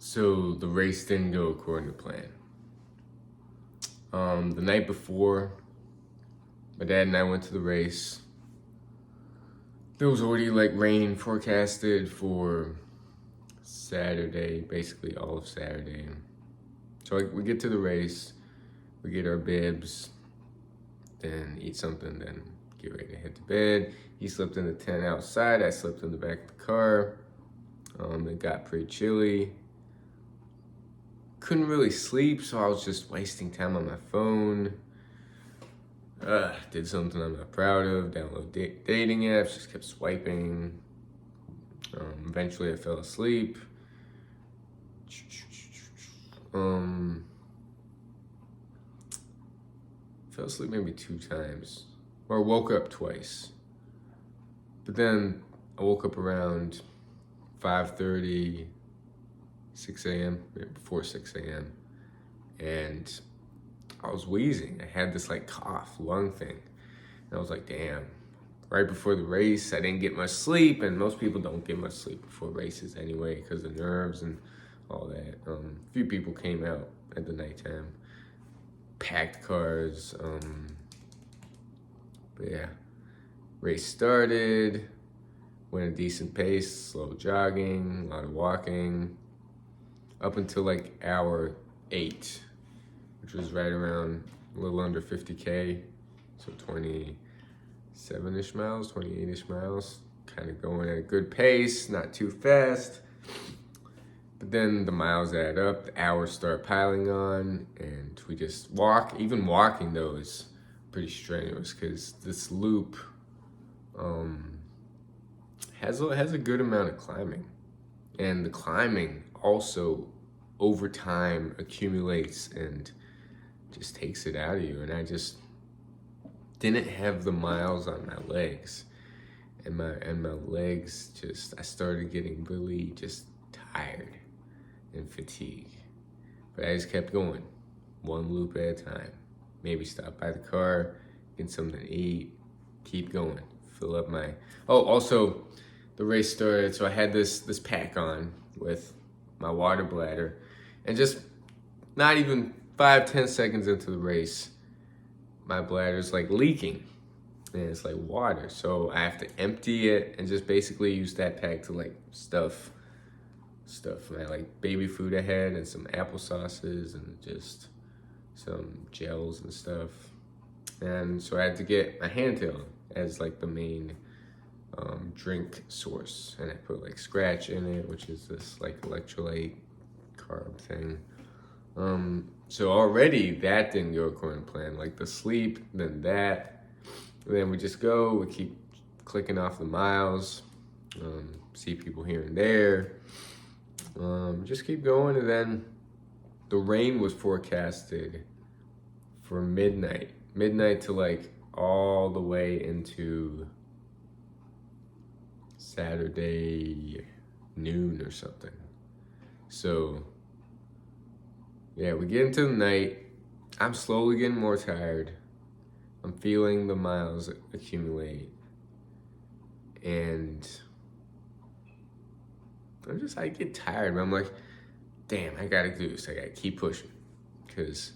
So the race didn't go according to plan. The night before, my dad and I went to the race. There was already like rain forecasted for Saturday, basically all of Saturday. So we get to the race, we get our bibs, then eat something, then get ready to head to bed. He slept in the tent outside, I slept in the back of the car. It got pretty chilly. Couldn't really sleep, so I was just wasting time on my phone. Did something I'm not proud of, download dating apps, just kept swiping. Eventually I fell asleep. Fell asleep maybe 2 times, or woke up twice. But then I woke up around 5:30, 6 a.m., before 6 a.m. And I was wheezing. I had this like cough, lung thing. And I was like, damn, right before the race, I didn't get much sleep. And most people don't get much sleep before races anyway, because of nerves and all that. A few people came out at the nighttime, packed cars. But yeah, race started, went a decent pace, slow jogging, a lot of walking, up until like hour 8, which was right around a little under 50K, so 27-ish miles, 28-ish miles, kind of going at a good pace, not too fast. But then the miles add up, the hours start piling on, and we just walk. Even walking though is pretty strenuous because this loop has a good amount of climbing, and the climbing also over time accumulates and just takes it out of you. And I just didn't have the miles on my legs, and my legs just, I started getting really just tired and fatigued. But I just kept going, one loop at a time. Maybe stop by the car, get something to eat, keep going, fill up my, also the race started, so I had this pack on with my water bladder, and just not even 5-10 seconds into the race, my bladder's like leaking, and it's like water, so I have to empty it and just basically use that pack to like stuff my like baby food I had, and some applesauces and just some gels and stuff. And so I had to get my handheld as like the main drink source, and I put like Scratch in it, which is this like electrolyte carb thing. So already that didn't go according to plan, like the sleep, then that, and then we just go, we keep clicking off the miles, see people here and there, just keep going. And then the rain was forecasted for midnight to like all the way into Saturday noon or something. So yeah, we get into the night. I'm slowly getting more tired. I'm feeling the miles accumulate, and I get tired, but I'm like, damn, I gotta do this. I gotta keep pushing, because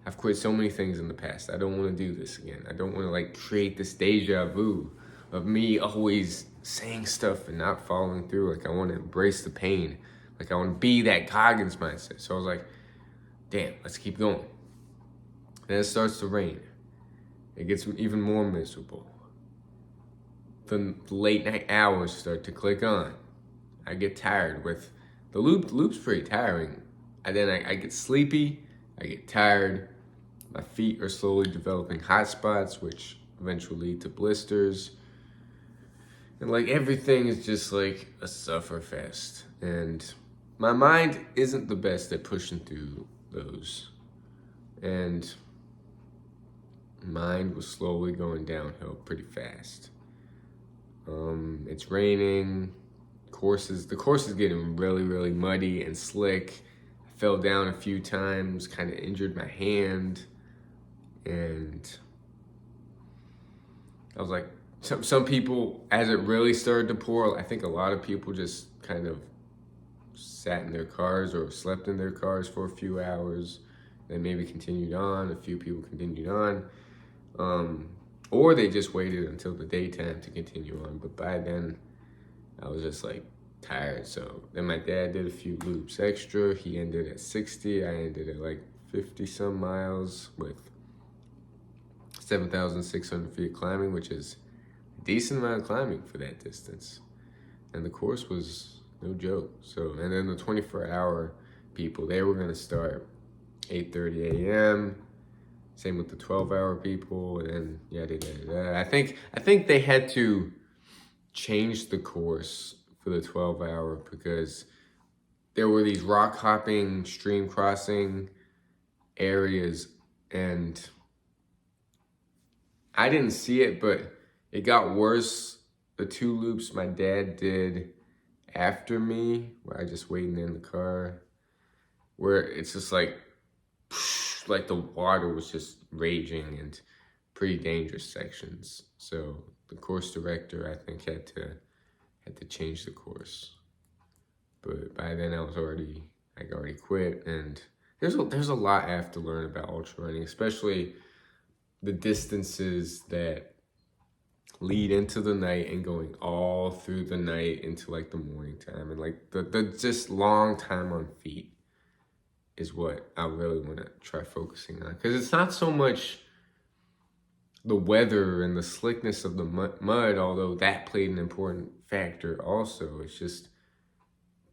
I've quit so many things in the past. I don't want to do this again. I don't want to like create this deja vu of me always saying stuff and not following through. Like I want to embrace the pain. Like I want to be that Goggins mindset. So I was like, damn, let's keep going. Then it starts to rain. It gets even more miserable. The late night hours start to click on. I get tired with the loop. The loop's pretty tiring. And then I get sleepy. I get tired. My feet are slowly developing hot spots, which eventually lead to blisters. And like everything is just like a sufferfest. And my mind isn't the best at pushing through those. And mine was slowly going downhill pretty fast. It's raining. The course is getting really, really muddy and slick. I fell down a few times, kind of injured my hand. And I was like, some people, as it really started to pour, I think a lot of people just kind of sat in their cars or slept in their cars for a few hours, then maybe continued on. A few people continued on. Or they just waited until the daytime to continue on. But by then, I was just like tired. So then my dad did a few loops extra. He ended at 60. I ended at like 50 some miles with 7,600 feet climbing, which is a decent amount of climbing for that distance. And the course was no joke. So, and then the 24-hour people, they were going to start 8:30 a.m. Same with the 12-hour people, and yada yada yada. I think they had to change the course for the 12-hour because there were these rock hopping, stream crossing areas, and I didn't see it, but it got worse. The 2 loops my dad did after me, where I just waiting in the car, where it's just like the water was just raging and pretty dangerous sections. So the course director, I think, had to change the course. But by then I already quit, and there's a lot I have to learn about ultra running, especially the distances that lead into the night and going all through the night into like the morning time, and like the just long time on feet is what I really want to try focusing on, because it's not so much the weather and the slickness of the mud, although that played an important factor also. It's just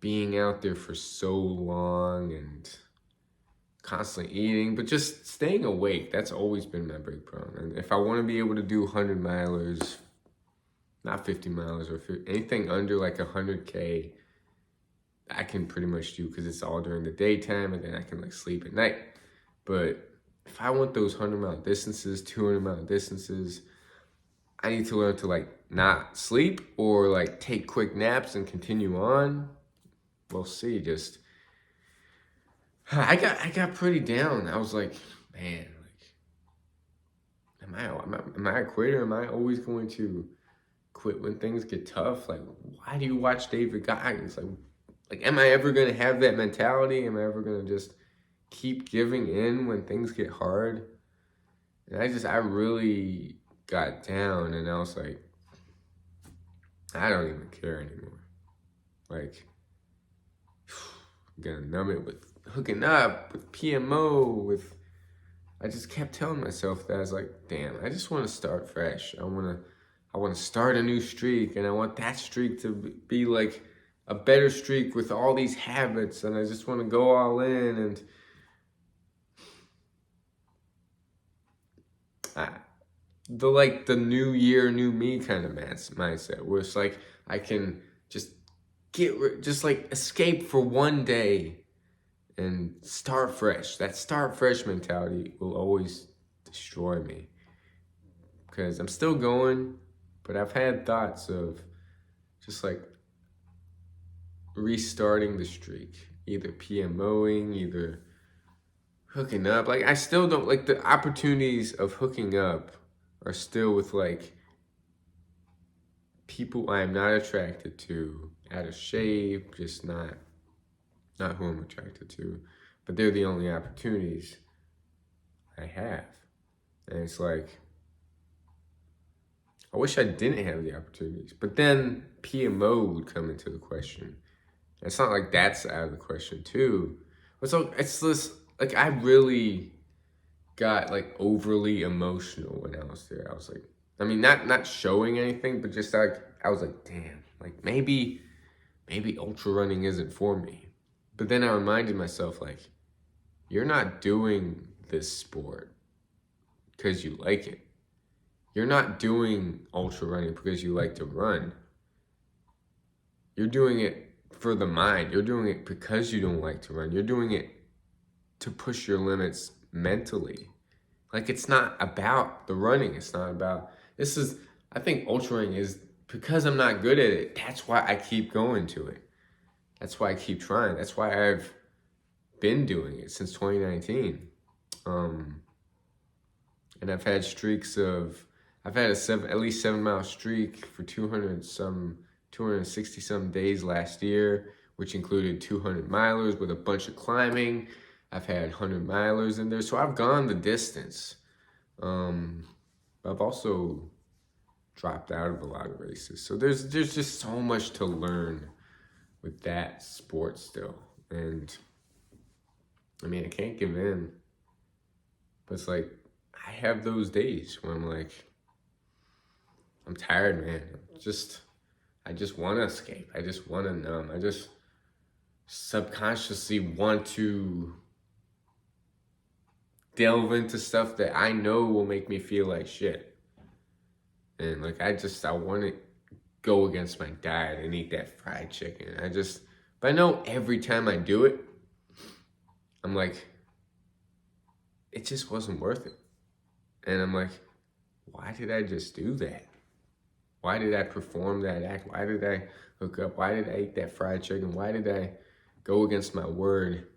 being out there for so long and constantly eating, but just staying awake. That's always been my big problem. And if I want to be able to do 100 milers, not 50 miles or anything under like 100K, I can pretty much do, because it's all during the daytime, and then I can like sleep at night. But if I want those 100-mile distances, 200-mile distances, I need to learn to like not sleep or like take quick naps and continue on. We'll see. Just I got pretty down. I was like, man, like, am I a quitter? Am I always going to quit when things get tough? Like, why do you watch David Goggins? Like, am I ever gonna have that mentality? Am I ever gonna just keep giving in when things get hard? And I really got down, and I was like, I don't even care anymore. Like, I'm gonna numb it with hooking up, with PMO, I just kept telling myself that. I was like, damn, I just want to start fresh. I want to start a new streak, and I want that streak to be like a better streak with all these habits, and I just want to go all in. And the new year, new me kind of mindset, where it's like I can just just like escape for one day and start fresh. That start fresh mentality will always destroy me, because I'm still going, but I've had thoughts of just like restarting the streak, either PMOing, either hooking up. Like, I still don't like the opportunities of hooking up are still with like people I am not attracted to, out of shape, just not who I'm attracted to. But they're the only opportunities I have. And it's like, I wish I didn't have the opportunities. But then PMO would come into the question. It's not like that's out of the question too. But so it's this, like, I really got like overly emotional when I was there. I was like, I mean, not showing anything, but just like, I was like, damn, like maybe ultra running isn't for me. But then I reminded myself, like, you're not doing this sport because you like it. You're not doing ultra running because you like to run. You're doing it for the mind. You're doing it because you don't like to run. You're doing it to push your limits mentally. Like, it's not about the running. It's not about, I think ultra running is, because I'm not good at it, that's why I keep going to it. That's why I keep trying. That's why I've been doing it since 2019. And I've had streaks of, I've had at least 7 mile streak for 260 some days last year, which included 200 milers with a bunch of climbing. I've had 100 milers in there, so I've gone the distance. I've also dropped out of a lot of races. So there's just so much to learn with that sport still. And I mean, I can't give in. But it's like, I have those days where I'm like, I'm tired, man. I just want to escape. I just want to numb. I just subconsciously want to delve into stuff that I know will make me feel like shit. And like, I want to go against my diet and eat that fried chicken. But I know every time I do it, I'm like, it just wasn't worth it. And I'm like, why did I just do that? Why did I perform that act? Why did I hook up? Why did I eat that fried chicken? Why did I go against my word?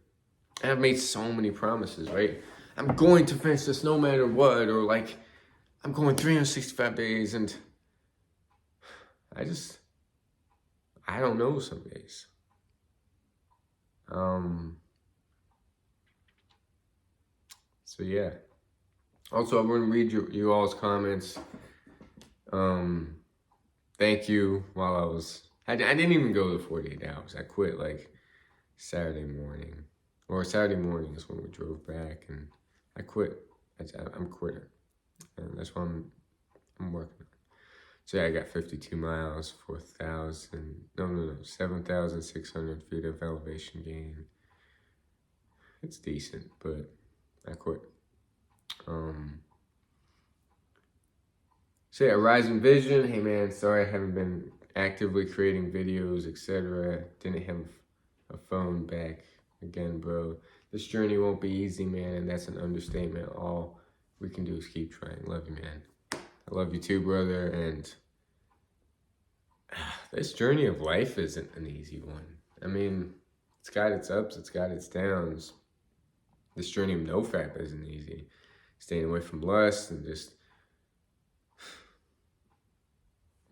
And I've made so many promises, right? I'm going to finish this no matter what, or like, I'm going 365 days, and I don't know some days. So yeah. Also, I want to read you all's comments. Thank you. I didn't even go the 48 hours. I quit like Saturday morning. Or Saturday morning is when we drove back, and I quit. I'm a quitter. And that's what I'm working on. So yeah, I got 52 miles, 7,600 feet of elevation gain. It's decent, but I quit. So yeah, Rising Vision. Hey man, sorry I haven't been actively creating videos, etc. Didn't have a phone back again, bro. This journey won't be easy, man, and that's an understatement. All we can do is keep trying. Love you, man. I love you too, brother. And this journey of life isn't an easy one. I mean, it's got its ups, it's got its downs. This journey of NoFap isn't easy. Staying away from lust and just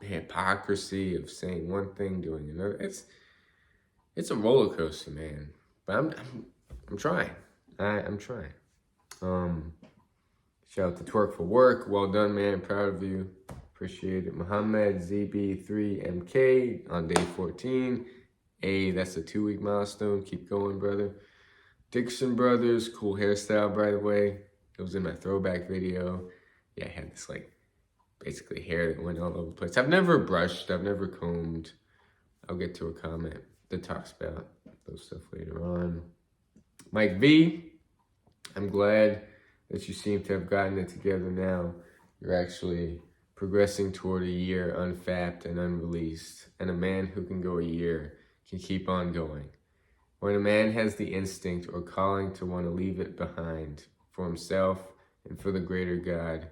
hypocrisy of saying one thing, doing another. It's a roller coaster, man. But I'm trying. I'm trying. Shout out to Twerk for Work. Well done, man. Proud of you. Appreciate it. Muhammad ZB3MK on day 14. Hey, that's a 2-week milestone. Keep going, brother. Dixon Brothers, cool hairstyle, by the way. It was in my throwback video. Yeah, I had this like basically hair that went all over the place. I've never brushed, I've never combed. I'll get to a comment that talks about those stuff later on. Mike V, I'm glad that you seem to have gotten it together now. You're actually progressing toward a year unfapped and unreleased. And a man who can go a year can keep on going. When a man has the instinct or calling to want to leave it behind for himself and for the greater good,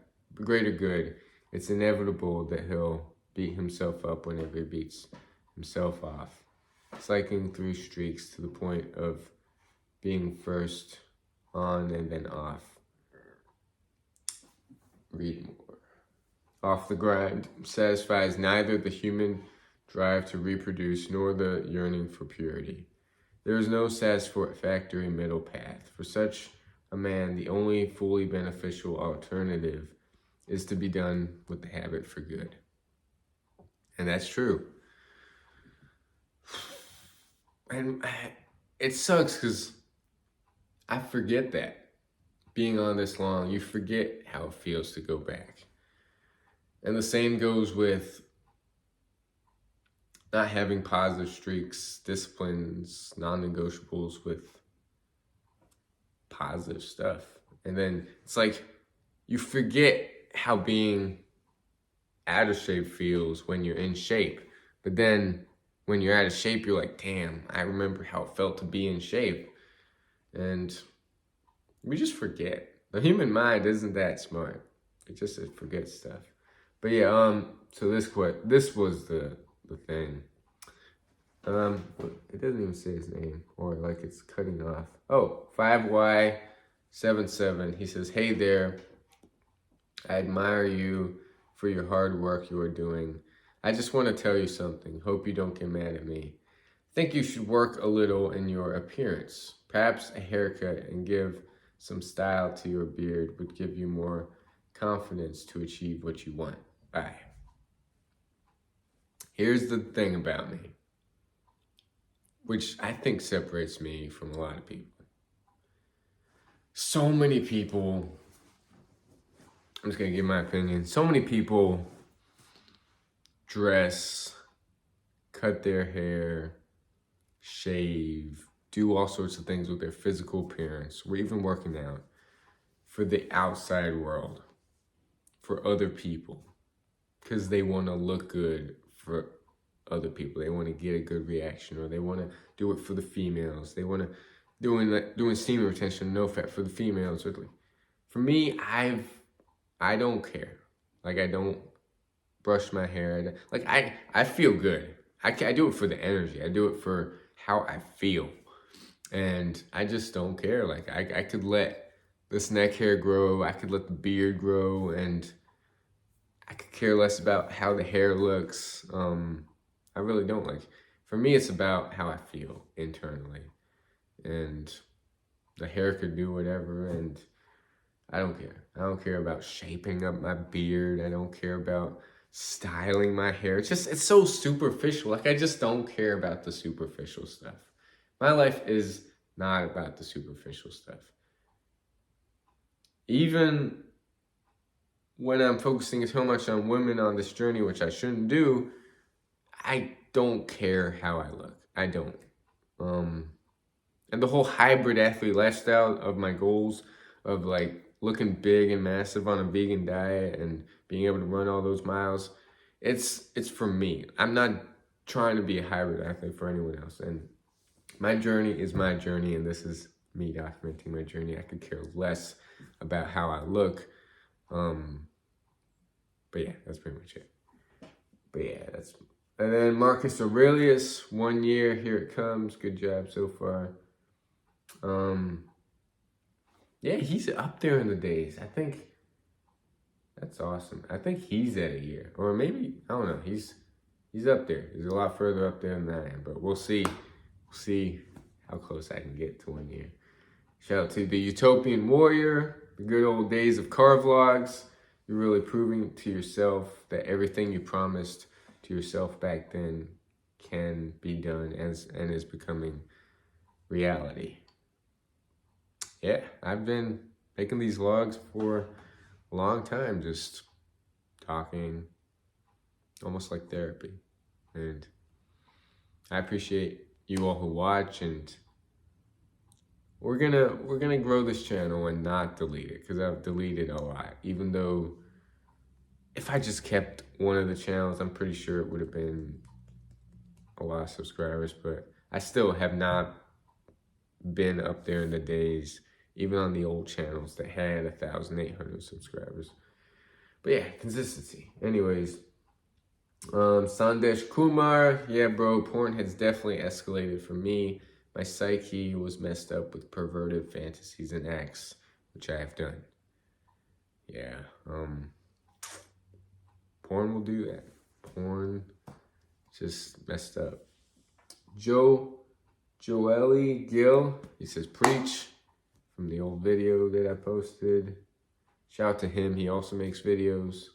it's inevitable that he'll beat himself up whenever he beats himself off, cycling through streaks to the point of being first on and then off. Read more. Off the grind satisfies neither the human drive to reproduce nor the yearning for purity. There is no satisfactory middle path. For such a man, the only fully beneficial alternative is to be done with the habit for good. And that's true. And it sucks because I forget that. Being on this long, you forget how it feels to go back. And the same goes with not having positive streaks, disciplines, non-negotiables with positive stuff. And then it's like you forget how being out of shape feels when you're in shape. But then when you're out of shape, you're like, damn, I remember how it felt to be in shape. And we just forget. The human mind isn't that smart. It forgets stuff. But yeah, so this was the thing. It doesn't even say his name, or like it's cutting off. Oh, 5Y77. He says, hey there, I admire you for your hard work you are doing. I just want to tell you something. Hope you don't get mad at me. think you should work a little in your appearance. Perhaps a haircut and give some style to your beard would give you more confidence to achieve what you want. All right. Here's the thing about me, which I think separates me from a lot of people. So many people, I'm just gonna give my opinion. So many people dress, cut their hair, shave, do all sorts of things with their physical appearance, or even working out for the outside world, for other people, because they want to look good for other people. They want to get a good reaction, or they want to do it for the females. They want to doing semen retention, NoFap for the females. For me, I don't care. Like, I don't brush my hair. Like, I feel good. I do it for the energy. I do it for how I feel. And I just don't care. Like, I could let this neck hair grow. I could let the beard grow. And I could care less about how the hair looks. I really don't. Like, for me, it's about how I feel internally. And the hair could do whatever. And I don't care. I don't care about shaping up my beard. I don't care about styling my hair. It's so superficial. Like, I just don't care about the superficial stuff. My life is not about the superficial stuff. Even when I'm focusing so much on women on this journey, which I shouldn't do, I don't care how I look. I don't. And the whole hybrid athlete lifestyle of my goals of like looking big and massive on a vegan diet and being able to run all those miles, it's for me. I'm not trying to be a hybrid athlete for anyone else. And my journey is my journey, and this is me documenting my journey. I could care less about how I look. But yeah, that's pretty much it. But yeah, and then Marcus Aurelius, 1 year, here it comes. Good job so far. Yeah, he's up there in the days. I think that's awesome. I think he's at a year, or maybe, I don't know. He's up there. He's a lot further up there than I am, but we'll see. We'll see how close I can get to 1 year. Shout out to the Utopian Warrior, the good old days of car vlogs. You're really proving to yourself that everything you promised to yourself back then can be done and is becoming reality. Yeah, I've been making these vlogs for a long time, just talking, almost like therapy. And I appreciate you all who watch, and we're gonna grow this channel and not delete it, because I've deleted a lot. Even though if I just kept one of the channels, I'm pretty sure it would have been a lot of subscribers, but I still have not been up there in the days, even on the old channels that had 1,800 subscribers. But yeah, consistency. Anyways, Sandesh Kumar, yeah, bro, porn has definitely escalated for me. My psyche was messed up with perverted fantasies and acts, which I have done. Yeah, porn will do that. Porn just messed up. Joely Gill, he says, preach, from the old video that I posted. Shout out to him, he also makes videos.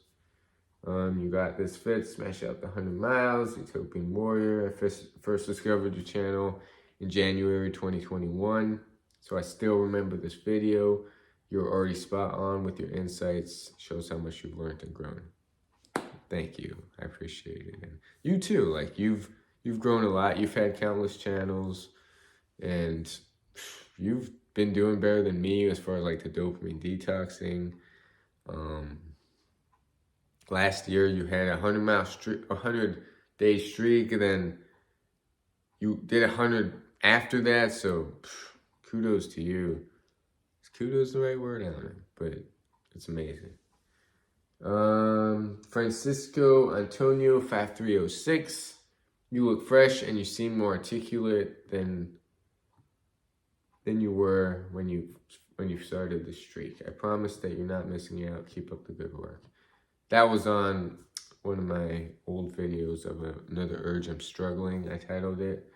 You got this fit, smash out the 100 miles, Utopian Warrior. I first discovered your channel in January 2021, so I still remember this video. You're already spot on with your insights, shows how much you've learned and grown. Thank you, I appreciate it. And you too, like you've grown a lot. You've had countless channels, and you've been doing better than me as far as like the dopamine detoxing. Last year you had a 100-day streak, and then you did 100 after that. So kudos to you. Is kudos the right word? I don't know, but it's amazing. Francisco Antonio 5306. You look fresh and you seem more articulate than you were when you started the streak. I promise that you're not missing out. Keep up the good work. That was on one of my old videos of another urge I'm struggling, I titled it.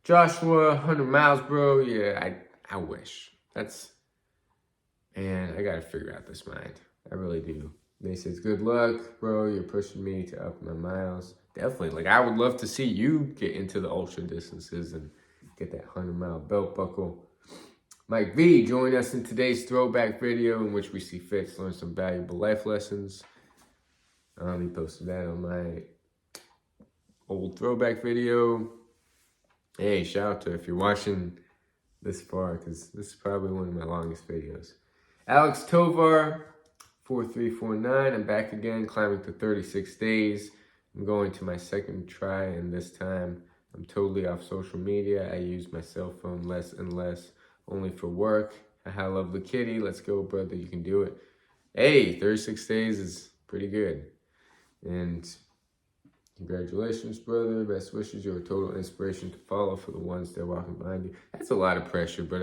Joshua, 100 miles, bro. Yeah, I wish. And I gotta figure out this mind. I really do. They says, good luck, bro. You're pushing me to up my miles. Definitely. Like, I would love to see you get into the ultra distances and get that 100-mile belt buckle. Mike V, join us in today's throwback video in which we see Fitz learn some valuable life lessons. He posted that on my old throwback video. Hey, shout out to if you're watching this far, because this is probably one of my longest videos. Alex Tovar, 4349. I'm back again, climbing to 36 days. I'm going to my second try, and this time I'm totally off social media. I use my cell phone less and less, only for work. I love the kitty. Let's go, brother. You can do it. Hey, 36 days is pretty good. And congratulations, brother. Best wishes. You're a total inspiration to follow for the ones that are walking behind you. That's a lot of pressure, but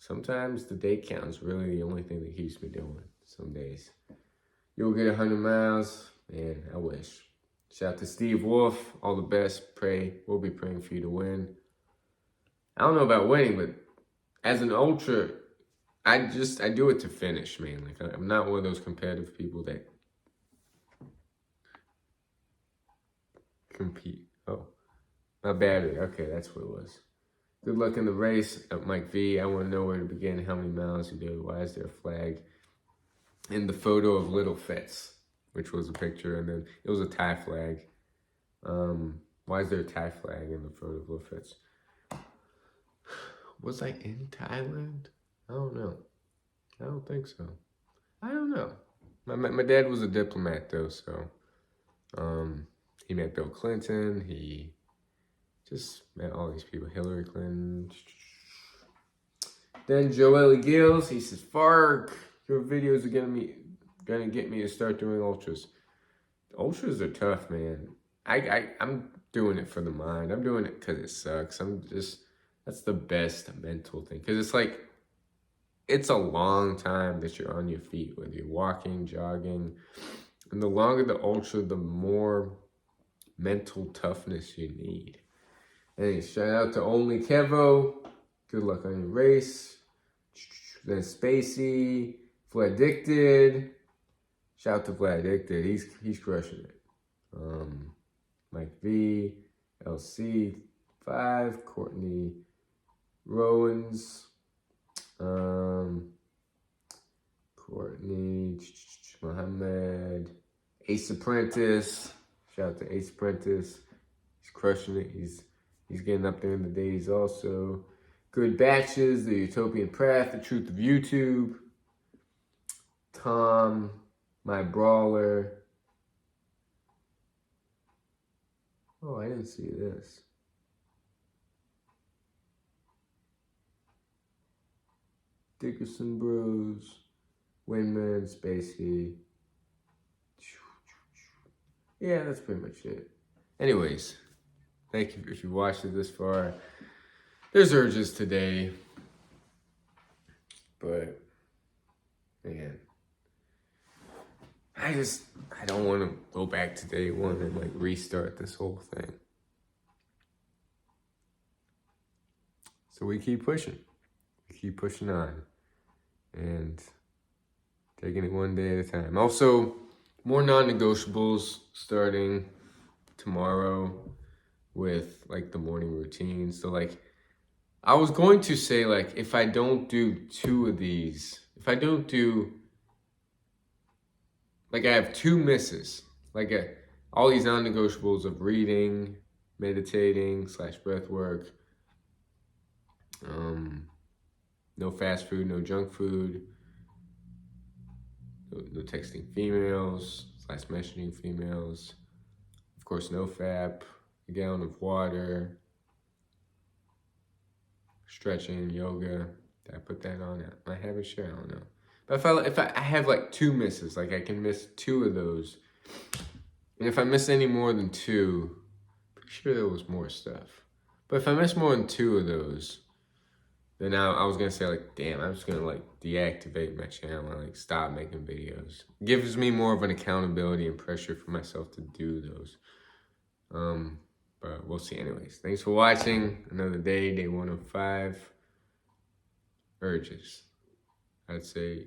sometimes the day count is really the only thing that keeps me doing. Some days. You'll get 100 miles, and I wish. Shout out to Steve Wolf. All the best. We'll be praying for you to win. I don't know about winning, but as an ultra, I do it to finish, man. Like, I'm not one of those competitive people that compete. Oh, my battery. Okay, that's what it was. Good luck in the race. Mike V, I want to know where to begin, how many miles you do, why is there a flag? In the photo of Little Fitz, which was a picture, and then it was a Thai flag. Why is there a Thai flag in the photo of Little Fitz? Was I in Thailand? I don't know. I don't think so. I don't know. My dad was a diplomat, though, so he met Bill Clinton. He just met all these people. Hillary Clinton. Then Joelle Gills, he says, Fark, your videos are gonna get me to start doing ultras. Ultras are tough, man. I'm doing it for the mind. I'm doing it because it sucks. That's the best mental thing. Because it's like, it's a long time that you're on your feet, whether you're walking, jogging. And the longer the ultra, the more mental toughness you need. And shout out to Only Kevo. Good luck on your race. Then Spacey, Vlad Addicted. Shout out to Vlad Addicted. He's crushing it. Mike V, LC 5, Courtney Rowans, Courtney Mohammed, Ace Apprentice. Shout out to Ace Apprentice. He's crushing it. He's getting up there in the days also. Good Batches, The Utopian Path, The Truth of YouTube. Tom, My Brawler. Oh, I didn't see this. Dickerson Bros, Wayman, Spacey. Yeah, that's pretty much it. Anyways, thank you if you watched it this far. There's urges today, but man, I don't want to go back to day one and like restart this whole thing. So we keep pushing. We keep pushing on and taking it one day at a time. Also, more non-negotiables starting tomorrow with like the morning routine. So like, I was going to say like, if I don't do 2 of these, if I don't do, like I have 2 misses, like all these non-negotiables of reading, meditating / breath work, no fast food, no junk food, no texting females / messaging females, of course NoFap, a gallon of water, stretching, yoga. Did I put that on? My habit share? I don't know. But if I have like 2 misses, like I can miss 2 of those. And if I miss any more than 2, pretty sure there was more stuff. But if I miss more than 2 of those, then I was gonna say like, damn, I'm just gonna like deactivate my channel and like stop making videos. It gives me more of an accountability and pressure for myself to do those. But we'll see anyways. Thanks for watching. Another day 105. Urges. I'd say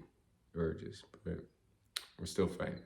urges, but we're still fighting.